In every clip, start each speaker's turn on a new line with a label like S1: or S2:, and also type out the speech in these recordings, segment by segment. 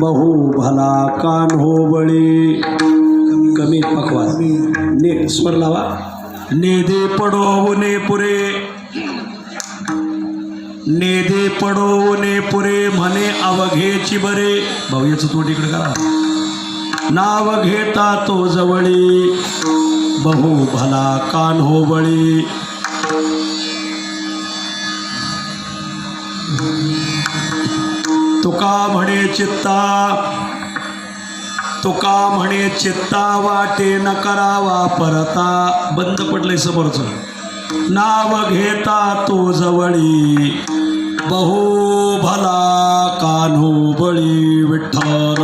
S1: बहु भला कान हो बळी. कमी पकवा ने स्वर लावा. नेदे पडोने पुरे नेदे पडोने पुरे म्हणे अवघेची बरे. भाऊ याचं तोंड इकडे करा. नाव घेता तो जवळी बहु भला कान हो बळी. तुका म्हणे चित्ता वाटे न करावा परता. बंद पडलंय समोरचं. नाव घेता तो जवळी बहु भला कान हो बळी. विठ्ठल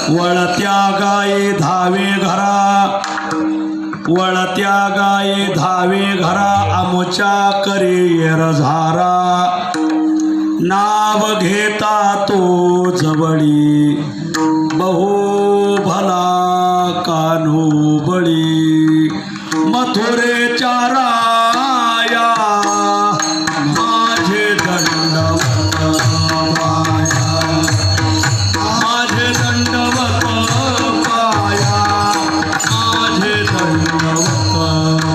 S1: वळत्या गाये धावे घरा वळत्या गाये धावे घरा आमच्या करी रझारा. नाव घेता तो जवळी बहु भला कान्हो बळी. मथुरेच्या राया माझे दंडवत पाया माझे दंडवत पाया माझे दंडवत पाया.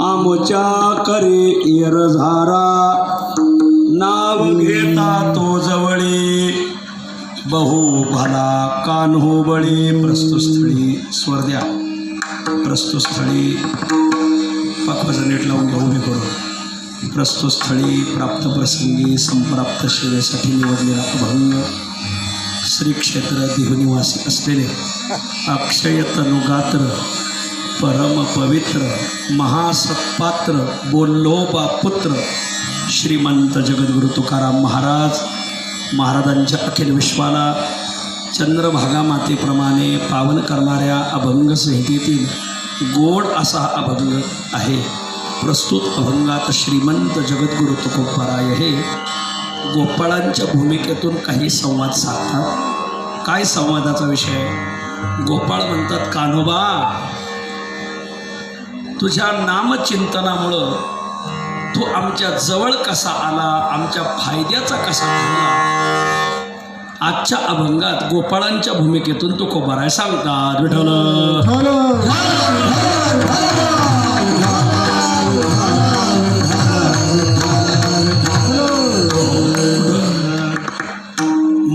S1: आमच्या करे रझारा. नाव घेता तो जवळी बहु भला कान हो बळी. प्रस्तुतस्थळी स्वर द्या. प्रस्तुतस्थळी पक्वाचं नीट लावून घ्या उभे करून. प्रस्तुतस्थळी प्राप्त प्रसंगी संप्राप्त सेवेसाठी निवडलेला अभंग श्री क्षेत्र देहनिवासी असलेले अक्षय तनुगात्र परम पवित्र महासत्पात्र बोल्लोबा पुत्र श्रीमंत जगद्गुरु तुकाराम महाराजांच्या अखिल विश्वाला चंद्रभागा मातेप्रमाणे पावन करणाऱ्या अभंग संहितेतील गोड असा हा अभंग आहे. प्रस्तुत अभंगात श्रीमंत जगद्गुरु तुकोबाराय हे गोपाळांच्या भूमिकेतून काही संवाद साधतात. काय संवादाचा विषय? गोपाळ म्हणतात, कान्होबा तुझ्या नामचिंतनामुळं तू आमच्या जवळ कसा आला, आमच्या फायद्याचा कसा ठरला. आजच्या अभंगात गोपाळांच्या भूमिकेतून तुकोबाराय सांगतात. विठ्ठल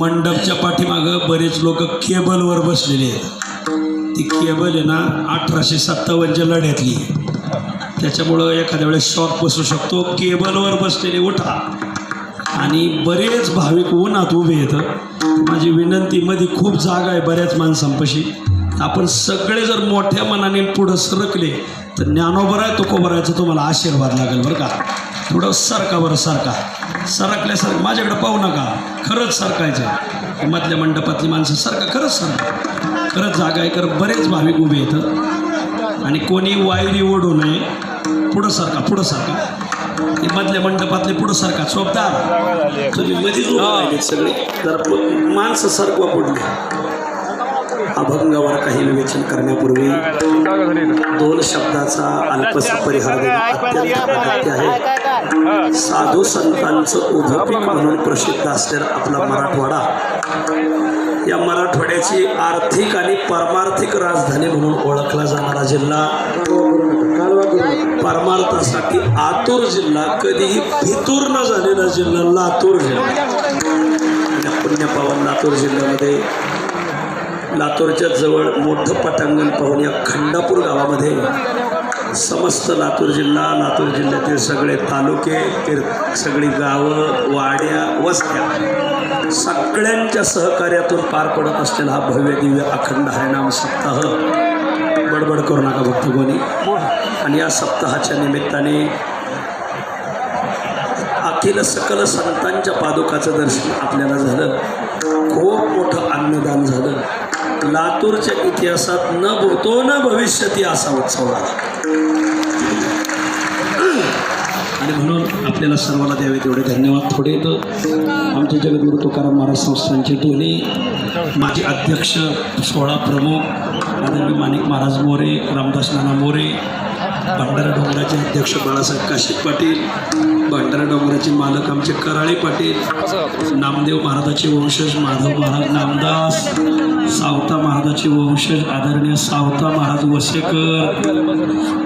S1: मंडपच्या पाठीमागं बरेच लोक केबलवर बसलेले आहेत. ती केबल आहे ना 1857च्या लढ्यातली. त्याच्यामुळं एखाद्या वेळेस शॉक बसू शकतो. केबलवर बसलेले उठा. आणि बरेच भाविक उन्हात उभे येतं. माझी विनंती, मध्ये खूप जागा आहे बऱ्याच माणसांपाशी. आपण सगळे जर मोठ्या मनाने पुढं सरकले तर ज्ञानोबराय तुकोबारायचा तुम्हाला आशीर्वाद लागेल बरं का. थोडं सरका बरं, सरकल्यासारखं माझ्याकडे पाहू नका. खरंच सरकायचं. मधल्या मंडपातली माणसं सरका, खरंच खरंच जागा आहे. खरं बरेच भाविक उभे येतं आणि कोणी वायरी ओढू नये. पुढं सरका. ते मधल्या मंडपातले पुढं सरका. चोपदार तुम्ही मध्ये सगळे जर माणसं सरकवा पुढले. अभंगावर काही विवेचन करण्यापूर्वी 2 शब्दाचा अल्पसा परिहार देणं अत्यंत अगत्य आहे. साधू संतांचं उभं पीठ म्हणून प्रसिद्ध असलेला आपला मराठवाडा या मराठवाड्याची आर्थिक आणि परमार्थिक राजधानी म्हणून ओळखला जाणारा जिल्हा, परमार्थासाठी आतूर जिल्हा, कधीही फितूर न झालेला जिल्हा लातूर जिल्हा. या पुण्यपावन लातूर जिल्ह्यामध्ये लातूरच्या जवळ मोठं पटांगण पाहून या खंडापूर गावामध्ये समस्त लातूर जिल्ह्यातील सगळे तालुके, सगळी गावं, वाड्या, वस्त्या सगळ्यांच्या सहकार्यातून पार पडत असलेला हा भव्य दिव्य अखंड हरिनाम सप्ताह. बडबड करू नका भक्त कोणी. आणि या सप्ताहाच्या निमित्ताने अखिल सकल संतांच्या पादुकाचं दर्शन आपल्याला झालं. खूप मोठं अन्नदान झालं. लातूरच्या इतिहासात न भूतो न भविष्यती असा उत्सव झाला. आणि म्हणून आपल्याला सर्वांना द्यावे तेवढे धन्यवाद. थोडे तर आमचे जगद्गुरू तुकाराम महाराज संस्थानचे दोन्ही माजी अध्यक्ष, सोहळा प्रमुख आदरणीय माणिक महाराज मोरे, रामदास नाना मोरे, भंडारा डोंगराचे अध्यक्ष बाळासाहेब काशीद पाटील, भंडारा डोंगराचे मालक आमचे कराळे पाटील, नामदेव महाराजाचे वंशज माधव महाराज नामदास, सावता महाराजाचे वंशज आदरणीय सावता महाराज वसेकर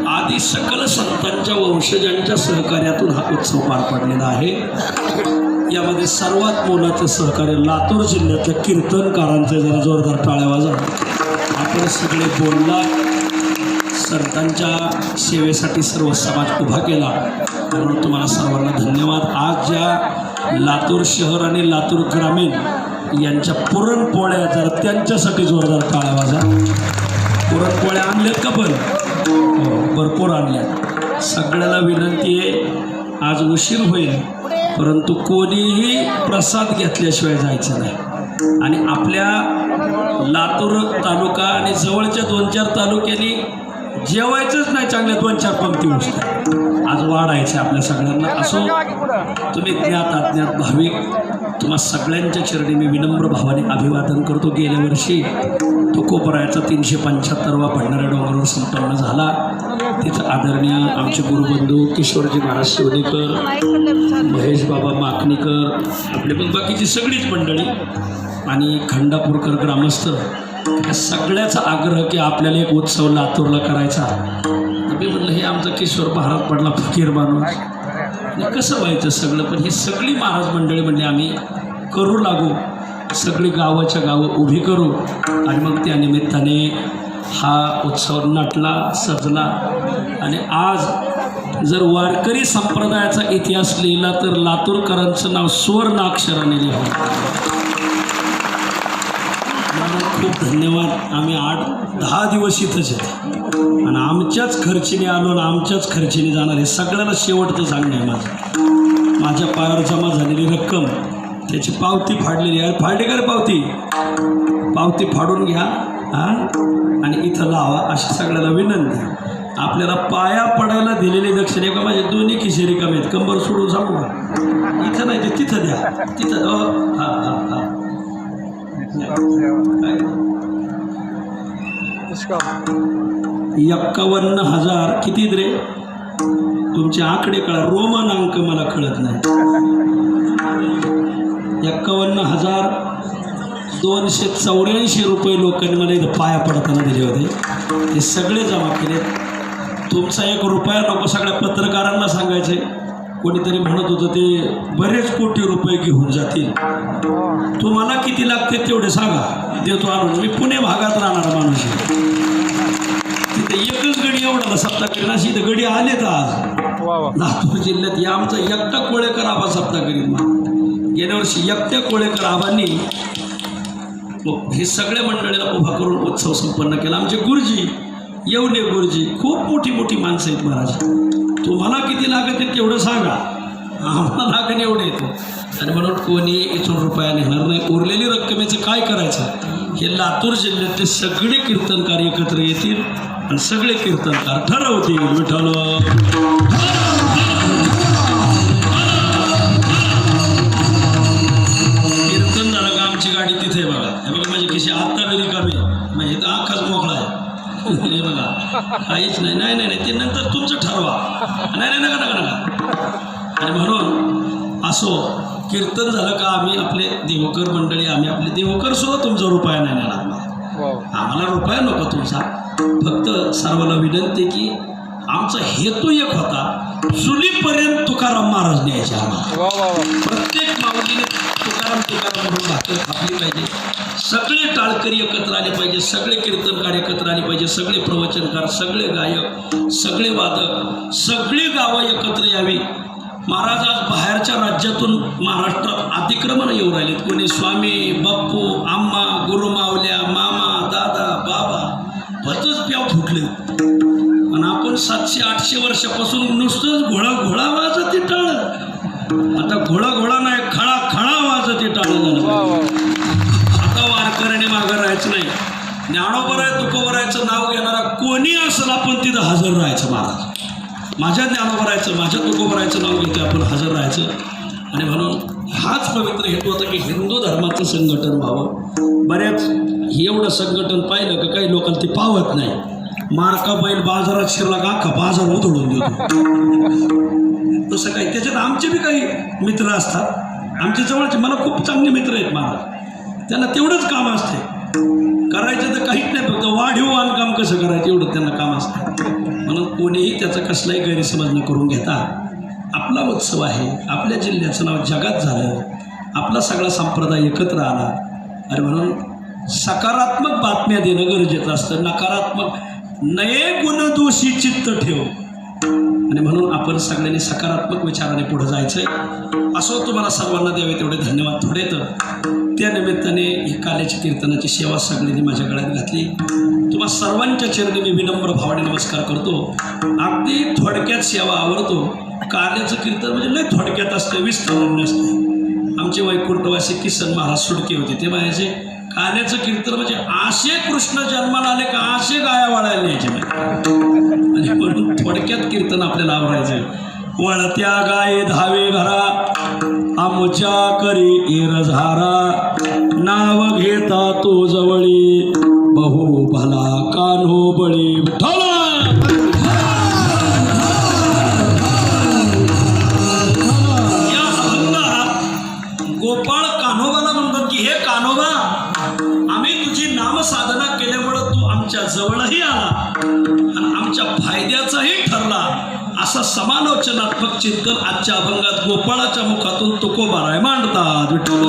S1: आदी सकल संतांच्या वंशजांच्या सहकार्यातून हा उत्सव पार पडलेला आहे. यामध्ये सर्वात मोलाचं सहकार्य लातूर जिल्ह्यातल्या कीर्तनकारांचे. जरा जोरदार टाळ्या वाजवा. आपण सगळे बोलला, संतांच्या सेवेसाठी सर्व समाज उभा केला, म्हणून तुम्हाला सर्वांना धन्यवाद. आज ज्या लातूर शहर आणि लातूर ग्रामीण यांच्या पुरणपोळ्या, जरा त्यांच्यासाठी जोरदार टाळ्या वाजा. पुरणपोळ्या आणल्यात का? पण हो, भरपूर आणल्यात. सगळ्याला विनंती आहे, आज उशीर होईल परंतु कोणीही प्रसाद घेतल्याशिवाय जायचं नाही. आणि आपल्या लातूर तालुका आणि जवळच्या 2-4 तालुक्यांनी जेवायचंच नाही, चांगल्या 2-4 पंक्ती गोष्टी आज वाढायचे आपल्या सगळ्यांना. असो, तुम्ही ज्ञात अज्ञात भाविक, तुम्हा सगळ्यांच्या चरणी मी विनम्र भावाने अभिवादन करतो. गेल्या वर्षी तुकोबरायाचा 375वा भंडारा डोंगरावर संपन्न झाला. तिथं आदरणीय आमचे गुरुबंधू किशोरजी महाराज शिवणेकर, महेश बाबा माकणीकर, आपले पण बाकीची सगळीच मंडळी आणि खंडापूरकर ग्रामस्थ, या सगळ्याचा आग्रह की आपल्याला एक उत्सव लातूरला करायचा. मी म्हटलं हे आमचा किशोर महाराज पडला फकीर माणूस आणि कसं व्हायचं सगळं. पण ही सगळी महाराज मंडळी म्हणजे आम्ही करू लागू, सगळी गावाच्या गावं उभी करू आणि मग त्या निमित्ताने हा उत्सव नटला, सजला. आणि आज जर वारकरी संप्रदायाचा इतिहास लिहिला तर लातूरकरांचं नाव सुवर्णाक्षराने लिहावं. खूप धन्यवाद. आम्ही 8-10 दिवस इथंच येतो आणि आमच्याच खर्चीने आलो आणि आमच्याच खर्चीने जाणार. हे सगळ्यांना शेवटचं सांगणं आहे माझं. माझ्या पायावर जमा झालेली रक्कम, त्याची पावती फाडलेली आहे. फाडली का रे पावती? पावती फाडून घ्या आणि इथं लावा, अशी सगळ्याला विनंती. आपल्याला पाया पडायला दिलेली दक्षिणे का माझे दोन्ही खिसे रिकामे आहेत, कंबर सोडून सांगू का? इथं नाही ते तिथं द्या, तिथं. हां हां हां 51,000 किती रे तुमचे आकडे कळा, रोमन अंक मला कळत नाही. 51,284 रुपये लोकांनी मला इथं पाया पडताना दिले होते. ते सगळे जमा केले. तुमचा 1 रुपया नको सगळ्या पत्रकारांना सांगायचे. कोणीतरी म्हणत होतं ते बरेच कोटी रुपये घेऊन जातील. तुम्हाला किती लागते तेवढे सांगा, देतो आणून. मी पुणे भागात राहणारा माणूस आहे. तिथे एकच गडी एवढा सप्ताह अशी इथं गडी आलेत आज लातूर जिल्ह्यात. या आमचा एकटा कोळेकर आबा सप्ताह करीत. गेल्या वर्षी एकट्या कोळेकर आबांनी हे सगळ्या मंडळीला उभा करून उत्सव संपन्न केला. आमचे गुरुजी, येवले गुरुजी, खूप मोठी मोठी माणसं आहेत महाराज. तुम्हाला किती लागत आहे तेवढं सांगा, आम्हाला लागण एवढं येतं. आणि म्हणून कोणी इथून रुपया नेणार नाही. उरलेली रक्कमेचं काय करायचं हे लातूर जिल्ह्यातले सगळे कीर्तनकार एकत्र येतील आणि सगळे कीर्तनकार ठरवतील. विठ्ठल कीर्तन झालं का आमची गाडी तिथे बघा. हे बघा माझी कशी आत्ता वेळी कमी म्हणजे इथं आखाच मोकळा आहे. हे बघा काहीच नाही. नाही नाही नाही ते नंतर तुमचं ठरवा. नाही नाही नका नका नका. आणि म्हणून असो कीर्तन झालं का आम्ही आपले देवकर मंडळी आम्ही आपले देवकर सुद्धा तुमचा रुपया नाही नेणार आम्हाला रुपया नको तुमचा फक्त सर्वांना विनंती की आमचा हेतू एक होता चुलीपर्यंत तुकाराम महाराज न्यायचे आम्हाला प्रत्येक माऊलीने तुकाराम म्हणून भाकर खाल्ली पाहिजे सगळे टाळकरी एकत्र आले पाहिजे सगळे कीर्तनकार एकत्र आले पाहिजे सगळे प्रवचनकार सगळे गायक सगळे वादक सगळी गावं एकत्र यावी महाराज आज बाहेरच्या राज्यातून महाराष्ट्रात अतिक्रमण येऊ राहिलेत कोणी स्वामी बाप्पू आम्मा गुरुमावल्या मामा दादा बाबा भरतच प्याव फुटले आणि आपण 700-800 वर्षापासून नुसतंच घोळा वाजत टाळ आता घोळा नाही खळा वाजत टाळ झालं आता वारकऱ्याने मागं राहायचं नाही ज्ञानोबराय तुकोबरायचं नाव घेणारा कोणी असेल आपण तिथं हजर राहायचं महाराज माझ्या ज्ञानोबरायचं माझ्या तुकोबरायचं नाव घेते आपण हजर राहायचं आणि म्हणून हाच पवित्र हेतू होता की हिंदू धर्माचं संघटन व्हावं बऱ्याच एवढं संघटन पाहिलं का काही लोकांना ते पावत नाही मारका बैल बाजारात शिरला का अख्खा बाजार उधळून देतो तसं काही त्याच्यात आमचे बी काही मित्र असतात आमच्या जवळचे मला खूप चांगले मित्र आहेत महाराज त्यांना तेवढंच काम असते करायचं तर काहीच नाही फक्त वाढीव बांधकाम कसं करायचं एवढं त्यांना काम असतं म्हणून कोणीही त्याचा कसलाही गैरसमज न करून घेता आपला उत्सव आहे आपल्या जिल्ह्याचं नाव जगात झालं आपला सगळा संप्रदाय एकत्र आला आणि म्हणून सकारात्मक बातम्या देणं गरजेचं असतं नकारात्मक नये गुणदोषी चित्त ठेव आणि म्हणून आपण सगळ्यांनी सकारात्मक विचाराने पुढे जायचंय असो तुम्हाला सर्वांना द्यावे तेवढे धन्यवाद थोडे तर त्या निमित्ताने ही काल्याची कीर्तनाची सेवा सगळ्यांनी माझ्या गळ्यात घातली तुम्हा सर्वांच्या चरणी मी विनम्र भावाने नमस्कार करतो अगदी थोडक्यात सेवा आवडतो काल्याचं कीर्तन म्हणजे लय थोडक्यात असतं विस्तारून नसते आमचे वैकुंठवासी किसन महाराज सुडके होते ते म्हणायचे काल्याचं कीर्तन म्हणजे आशे कृष्ण जन्माला आले का आशे गाया वाढायला न्यायचे आणि म्हणून थोडक्यात कीर्तन आपल्याला आवडायचं वळत्या गाये धावे घरा आमच्या करी इरझारा नाव घेता तो जवळी बहु भला कान्हो बळी विठ्ठल या अभंगात गोपाळ कान्होबाला म्हणतात की हे कान्होबा आम्ही तुझी नामसाधना केल्यामुळं तू आमच्या जवळही आला आणि आमच्या फायद्याचाही ठरला असा समालोचनात्मक चिंतन आजच्या अभंगात गोपाळाच्या मुखातून तुकोबाराय मांडतात विठ्ठल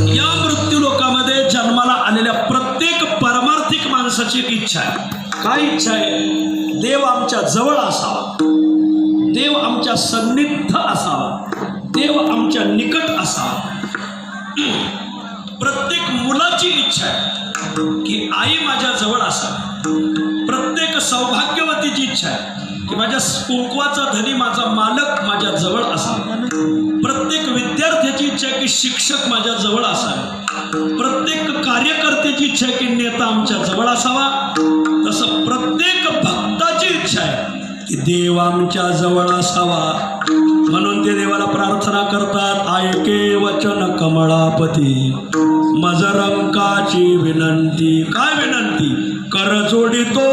S1: या मृत्यू लोकामध्ये जन्माला आलेल्या प्रत्येक परमार्थिक माणसाची एक इच्छा आहे काय इच्छा आहे देव आमच्या जवळ असावा देव आमच्या सन्निध असावा देव आमच्या निकट असावा प्रत्येक मुलाची इच्छा आहे की आई माझ्या जवळ असावी प्रत्येक सौभाग्यवतीची इच्छा आहे की माझ्या कुंकवाचा धनी माझा मालक माझ्या जवळ असावा प्रत्येक विद्यार्थ्याची इच्छा आहे की शिक्षक माझ्या जवळ असावे प्रत्येक कार्यकर्त्याची इच्छा आहे की नेता आमच्या जवळ असावा तसं प्रत्येक भक्ताची इच्छा आहे की देव आमच्या जवळ असावा म्हणून ते देवाला प्रार्थना करतात ऐके वचन कमळापती मजरंकाची विनंती काय विनंती कर जोडी तो